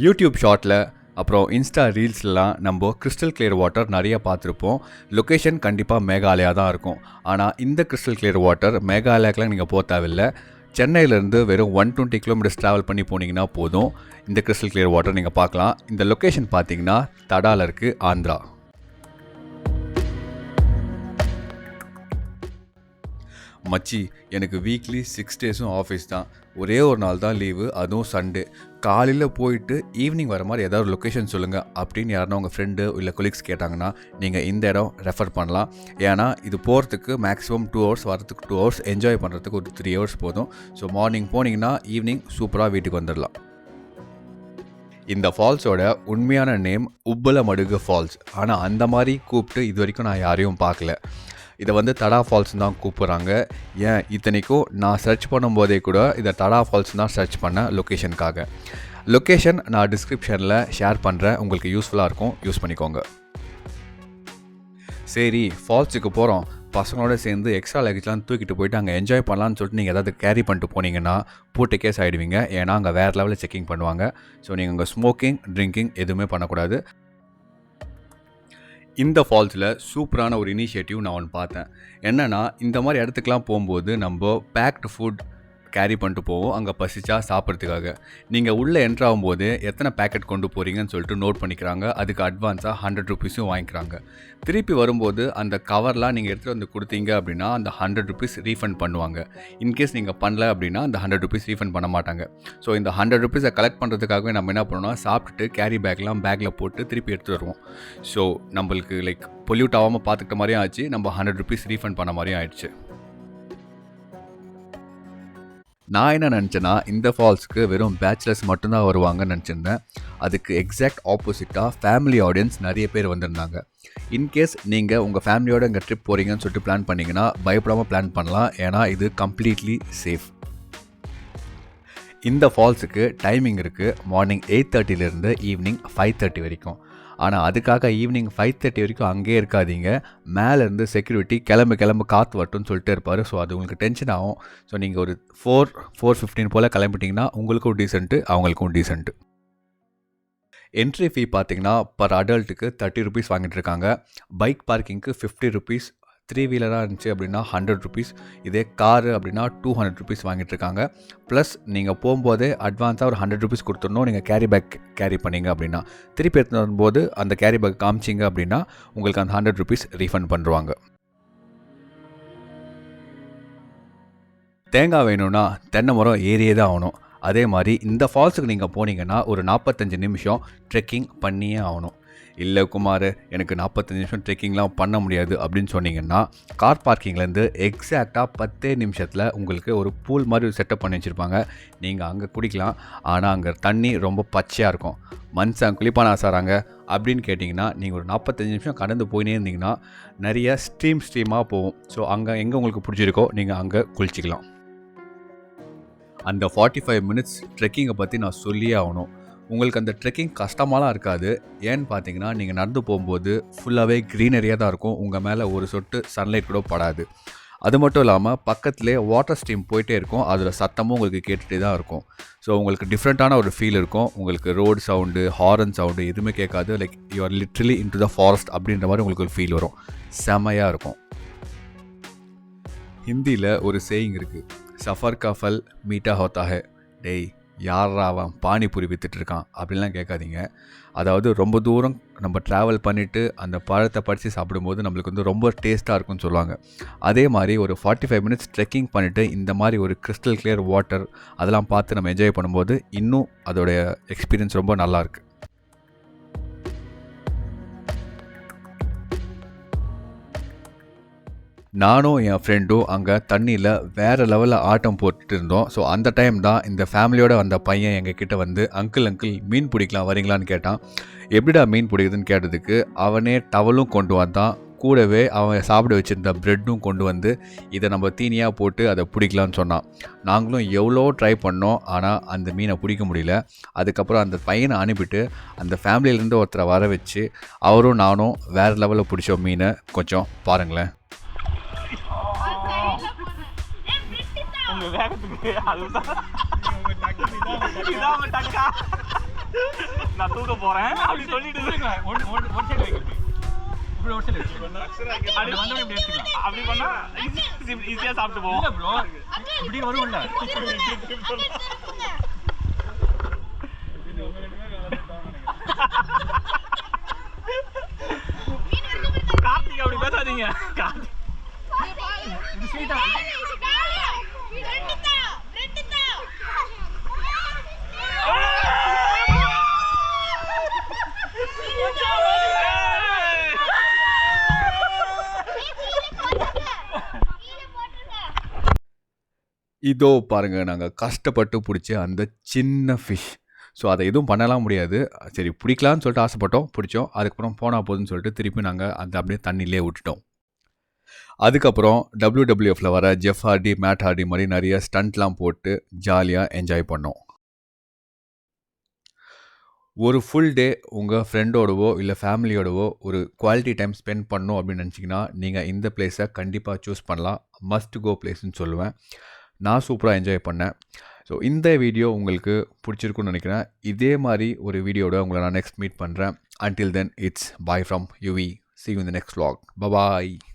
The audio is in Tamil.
யூடியூப் ஷார்ட்டில் அப்புறம் இன்ஸ்டா ரீல்ஸ்லாம் நம்ம கிறிஸ்டல் கிளியர் வாட்டர் நிறைய பார்த்துருப்போம். லொக்கேஷன் கண்டிப்பாக மேகாலயா தான் இருக்கும். ஆனால் இந்த கிறிஸ்டல் கிளியர் வாட்டர் மேகாலயாக்கெலாம் நீங்கள் போக தேவையில்லை. சென்னையிலேருந்து வெறும் 120 கிலோமீட்டர்ஸ் ட்ராவல் பண்ணி போனீங்கன்னா போதும் இந்த கிறிஸ்டல் கிளியர் வாட்டர் நீங்கள் பார்க்கலாம். இந்த லொக்கேஷன் பார்த்தீங்கன்னா தடாவில் இருக்குது, ஆந்திரா. மச்சி, எனக்கு வீக்லி 6 டேஸும் ஆஃபீஸ் தான். ஒரே ஒரு நாள் தான் லீவு, அதுவும் சண்டே. காலையில் போயிட்டு ஈவினிங் வர மாதிரி ஏதாவது லொக்கேஷன் சொல்லுங்கள் அப்படின்னு யாருன்னா உங்கள் ஃப்ரெண்டு இல்லை கொலீக்ஸ் கேட்டாங்கன்னா நீங்கள் இந்த இடம் ரெஃபர் பண்ணலாம். ஏன்னா இது போகிறதுக்கு மேக்ஸிமம் 2 hours, வரத்துக்கு 2 hours, என்ஜாய் பண்ணுறதுக்கு ஒரு 3 hours போதும். ஸோ மார்னிங் போனீங்கன்னா ஈவினிங் சூப்பராக வீட்டுக்கு வந்துடலாம். இந்த ஃபால்ஸோட உண்மையான நேம் உப்பலமடுகு ஃபால்ஸ். ஆனால் அந்த மாதிரி கூப்பிட்டு இது வரைக்கும் நான் யாரையும் பார்க்கல. இதை தடா ஃபால்ஸ் தான் கூப்பிட்றாங்க. ஏன் இத்தனைக்கும் நான் சர்ச் பண்ணும்போதே கூட இதை தடா ஃபால்ஸ் தான் சர்ச் பண்ணேன் லொக்கேஷனுக்காக. லொக்கேஷன் நான் டிஸ்கிரிப்ஷனில் ஷேர் பண்ணுறேன், உங்களுக்கு யூஸ்ஃபுல்லாக இருக்கும், யூஸ் பண்ணிக்கோங்க. சரி, ஃபால்ஸுக்கு போகிறோம். பசங்களோட சேர்ந்து எக்ஸ்ட்ரா லக்கேஜ்லாம் தூக்கிட்டு போயிட்டு அங்கே என்ஜாய் பண்ணலான்னு சொல்லிட்டு நீங்கள் ஏதாவது கேரி பண்ணிட்டு போனீங்கன்னா பூட்டு கேஸ் ஆகிடுவீங்க. ஏன்னா அங்கே வேறு லெவலில் செக்கிங் பண்ணுவாங்க. ஸோ நீங்கள் அங்கே ஸ்மோக்கிங், ட்ரிங்கிங் எதுவுமே பண்ணக்கூடாது. இந்த ஃபால்ஸில் சூப்பரான ஒரு இனிஷியேட்டிவ் நான் ஒன்று பார்த்தேன். என்னென்னா, இந்த மாதிரி இடத்துக்குலாம் போகும்போது நம்ம பேக்டு ஃபுட் கேரி பண்ணிட்டு போவோம் அங்கே பசிச்சா சாப்பிட்றதுக்காக. நீங்கள் உள்ளே என்ட்ரு ஆகும்போது எத்தனை பேக்கெட் கொண்டு போகிறீங்கன்னு சொல்லிட்டு நோட் பண்ணிக்கிறாங்க. அதுக்கு அட்வான்ஸாக 100 rupees வாங்கிக்கிறாங்க. திருப்பி வரும்போது அந்த கவர்லாம் நீங்கள் எடுத்துகிட்டு வந்து கொடுத்தீங்க அப்படின்னா அந்த 100 rupees ரீஃபண்ட் பண்ணுவாங்க. இன்கேஸ் நீங்கள் பண்ணல அப்படின்னா அந்த 100 rupees ரீஃபண்ட் பண்ண மாட்டாங்க. ஸோ இந்த 100 rupees கலெக்ட் பண்ணுறதுக்காகவே நம்ம என்ன பண்ணோம்னா, சாப்பிட்டுட்டு கேரி பேக்லாம் பேக்கில் போட்டு திருப்பி எடுத்துகிட்டு வருவோம். ஸோ நம்மளுக்கு பொல்யூட் ஆகாமல் பார்த்துக்கிட்ட மாதிரியும் ஆச்சு, நம்ம 100 rupees ரீஃபண்ட் பண்ண மாதிரியும் ஆயிடுச்சு. நான் என்ன நினச்சேன்னா, இந்த ஃபால்ஸுக்கு வெறும் பேச்சுலர்ஸ் மட்டும்தான் வருவாங்கன்னு நினச்சிருந்தேன். அதுக்கு எக்ஸாக்ட் ஆப்போசிட்டாக ஃபேமிலி ஆடியன்ஸ் நிறைய பேர் வந்திருந்தாங்க. இன்கேஸ் நீங்கள் உங்கள் ஃபேமிலியோடு இங்கே ட்ரிப் போகிறீங்கன்னு சொல்லிட்டு பிளான் பண்ணிங்கன்னா பயப்படாமல் பிளான் பண்ணலாம். ஏன்னா இது கம்ப்ளீட்லி சேஃப். இந்த ஃபால்ஸுக்கு டைமிங் இருக்குது. மார்னிங் 8:30 ஈவினிங் 5:30 வரைக்கும். ஆனால் அதுக்காக ஈவினிங் 5:30 வரைக்கும் அங்கேயே இருக்காதீங்க. மேலேருந்து செக்யூரிட்டி கிளம்பு காற்று வரட்டும்னு சொல்லிட்டு இருப்பார். ஸோ அது உங்களுக்கு டென்ஷன் ஆகும். ஸோ நீங்கள் ஒரு 4:15 போல் கிளம்பிட்டிங்கன்னா உங்களுக்கும் டீசென்ட்டு, அவங்களுக்கும் டீசென்ட்டு. என்ட்ரி ஃபீ பார்த்தீங்கன்னா பர் அடல்ட்டுக்கு 30 rupees வாங்கிட்டு இருக்காங்க. பைக் பார்க்கிங்க்கு 50 rupees, 3 வீலராக இருந்துச்சு அப்படின்னா 100 rupees, இதே காரு அப்படின்னா 200 rupees வாங்கிட்டுருக்காங்க. ப்ளஸ் நீங்கள் போகும்போதே அட்வான்ஸாக ஒரு 100 rupees கொடுத்துடணும். நீங்கள் கேரி பேக் கேரி பண்ணிங்க அப்படின்னா, திருப்பி எடுத்துகிட்டு வரும்போது அந்த கேரி பேக் காமிச்சிங்க அப்படின்னா உங்களுக்கு அந்த 100 rupees ரீஃபண்ட் பண்ணுவாங்க. தேங்காய் வேணும்னா தென்னை மரம் ஏறியே தான் ஆகணும். அதே மாதிரி இந்த ஃபால்ஸுக்கு நீங்கள் போனீங்கன்னா ஒரு 45 நிமிஷம் ட்ரெக்கிங் பண்ணியே ஆகணும். இல்லை குமார், எனக்கு 45 நிமிஷம் ட்ரெக்கிங்லாம் பண்ண முடியாது அப்படின்னு சொன்னீங்கன்னா, கார் பார்க்கிங்லேருந்து எக்ஸாக்டாக 10 நிமிஷத்தில் உங்களுக்கு ஒரு பூல் மாதிரி செட்டப் பண்ணி வச்சுருப்பாங்க. நீங்கள் அங்கே குடிக்கலாம். ஆனால் அங்கே தண்ணி ரொம்ப பச்சையாக இருக்கும். மனுஷன் குளிப்பானா சாராங்க அப்படின்னு கேட்டிங்கன்னா, நீங்கள் ஒரு 45 நிமிஷம் கடந்து போயினே இருந்தீங்கன்னா நிறைய ஸ்ட்ரீமாக போகும். ஸோ அங்கே எங்கே உங்களுக்கு பிடிச்சிருக்கோ நீங்கள் அங்கே குளிச்சிக்கலாம். அந்த 45 minutes ட்ரெக்கிங்கை பற்றி நான் சொல்லியே ஆகணும். உங்களுக்கு அந்த ட்ரெக்கிங் கஷ்டமாலாம் இருக்காது. ஏன்னு பார்த்தீங்கன்னா, நீங்கள் நடந்து போகும்போது ஃபுல்லாகவே க்ரீனரியாக தான் இருக்கும். உங்கள் மேலே ஒரு சொட்டு சன்லைட் கூட படாது. அது மட்டும் இல்லாமல் பக்கத்துலேயே வாட்டர் ஸ்ட்ரீம் போயிட்டே இருக்கும். அதில் சத்தமும் உங்களுக்கு கேட்டுகிட்டே தான் இருக்கும். ஸோ உங்களுக்கு டிஃப்ரெண்ட்டான ஒரு ஃபீல் இருக்கும். உங்களுக்கு ரோடு சவுண்டு, ஹாரன் சவுண்டு எதுவுமே கேட்காது. Like you are literally in to the forest அப்படின்ற மாதிரி உங்களுக்கு ஒரு ஃபீல் வரும். செமையாக இருக்கும். ஹிந்தியில் ஒரு சேயிங் இருக்குது, சஃபர் கா ஃபல் மீட்டா ஹோத்தா ஹை. டேய், யாரா அவன் பானிபூரி விற்றுட்ருக்கான் அப்படின்லாம் கேட்காதீங்க. அதாவது ரொம்ப தூரம் நம்ம ட்ராவல் பண்ணிவிட்டு அந்த பழத்தை படித்து சாப்பிடும்போது நம்மளுக்கு ரொம்ப டேஸ்ட்டாக இருக்கும்னு சொல்லுவாங்க. அதே மாதிரி ஒரு 45 minutes ட்ரெக்கிங் பண்ணிவிட்டு இந்த மாதிரி ஒரு கிறிஸ்டல் கிளியர் வாட்டர் அதெல்லாம் பார்த்து நம்ம என்ஜாய் பண்ணும்போது இன்னும் அதோடைய எக்ஸ்பீரியன்ஸ் ரொம்ப நல்லாயிருக்கு. நானும் என் ஃப்ரெண்டும் அங்கே தண்ணியில் வேறு லெவலில் ஆட்டம் போட்டுட்டு இருந்தோம். ஸோ அந்த டைம் தான் இந்த ஃபேமிலியோடு வந்த பையன் எங்ககிட்ட வந்து அங்கிள் மீன் பிடிக்கலாம் வரீங்களான்னு கேட்டான். எப்படிடா மீன் பிடிக்குதுன்னு கேட்டதுக்கு அவனே டவலும் கொண்டு வந்தான். கூடவே அவன் சாப்பிட வச்சுருந்த ப்ரெட்டும் கொண்டு வந்து இதை நம்ம தீனியாக போட்டு அதை பிடிக்கலான்னு சொன்னான். நாங்களும் எவ்வளோ ட்ரை பண்ணோம், ஆனால் அந்த மீனை பிடிக்க முடியல. அதுக்கப்புறம் அந்த பையனை அனுப்பிட்டு அந்த ஃபேமிலியிலேருந்து ஒருத்தரை வர வச்சு அவரும் நானும் வேறு லெவலில் பிடிச்சோம் மீனை. கொஞ்சம் பாருங்களேன். வேகத்துக்கு அதுதான் நான் தூக்க போறேன் அப்படி சொல்லிட்டு ஒன் சைடு வைக்கிறது இப்படி ஒரு சைடு அப்படி வந்தோடனே இப்படி எடுத்துக்கலாம் அப்படி பண்ணா ஈஸியா சாப்பிட்டு போவோம் இல்ல ப்ரோ இப்படி வரும்ல கார்த்திக் அப்படி பேசாதீங்க இது ஸ்வீட்டா இதோ பாருங்கள் நாங்கள் கஷ்டப்பட்டு பிடிச்ச அந்த சின்ன ஃபிஷ். ஸோ அதை எதுவும் பண்ணலாம் முடியாது. சரி பிடிக்கலான்னு சொல்லிட்டு ஆசைப்பட்டோம், பிடிச்சோம். அதுக்கப்புறம் போனால் போதுன்னு சொல்லிட்டு திருப்பி நாங்கள் அந்த அப்படியே தண்ணியிலே விட்டுட்டோம். அதுக்கப்புறம் WWFல வர ஜெஃப் ஹார்டி, மேட் ஹார்டி மாதிரி நிறைய ஸ்டண்ட்லாம் போட்டு ஜாலியாக என்ஜாய் பண்ணோம். ஒரு ஃபுல் டே உங்கள் ஃப்ரெண்டோடவோ இல்லை ஃபேமிலியோடவோ ஒரு குவாலிட்டி டைம் ஸ்பெண்ட் பண்ணணும் அப்படின்னு நினச்சிங்கன்னா நீங்கள் இந்த பிளேஸை கண்டிப்பாக சூஸ் பண்ணலாம். மஸ்ட் கோ பிளேஸ்ன்னு சொல்லுவேன். நான் சூப்பராக என்ஜாய் பண்ணேன். ஸோ இந்த வீடியோ உங்களுக்கு பிடிச்சிருக்குன்னு நினைக்கிறேன். இதே மாதிரி ஒரு வீடியோட உங்களை நான் நெக்ஸ்ட் மீட் பண்ணுறேன். Until then, it's bye from UV. See you in the next vlog. Bye-bye.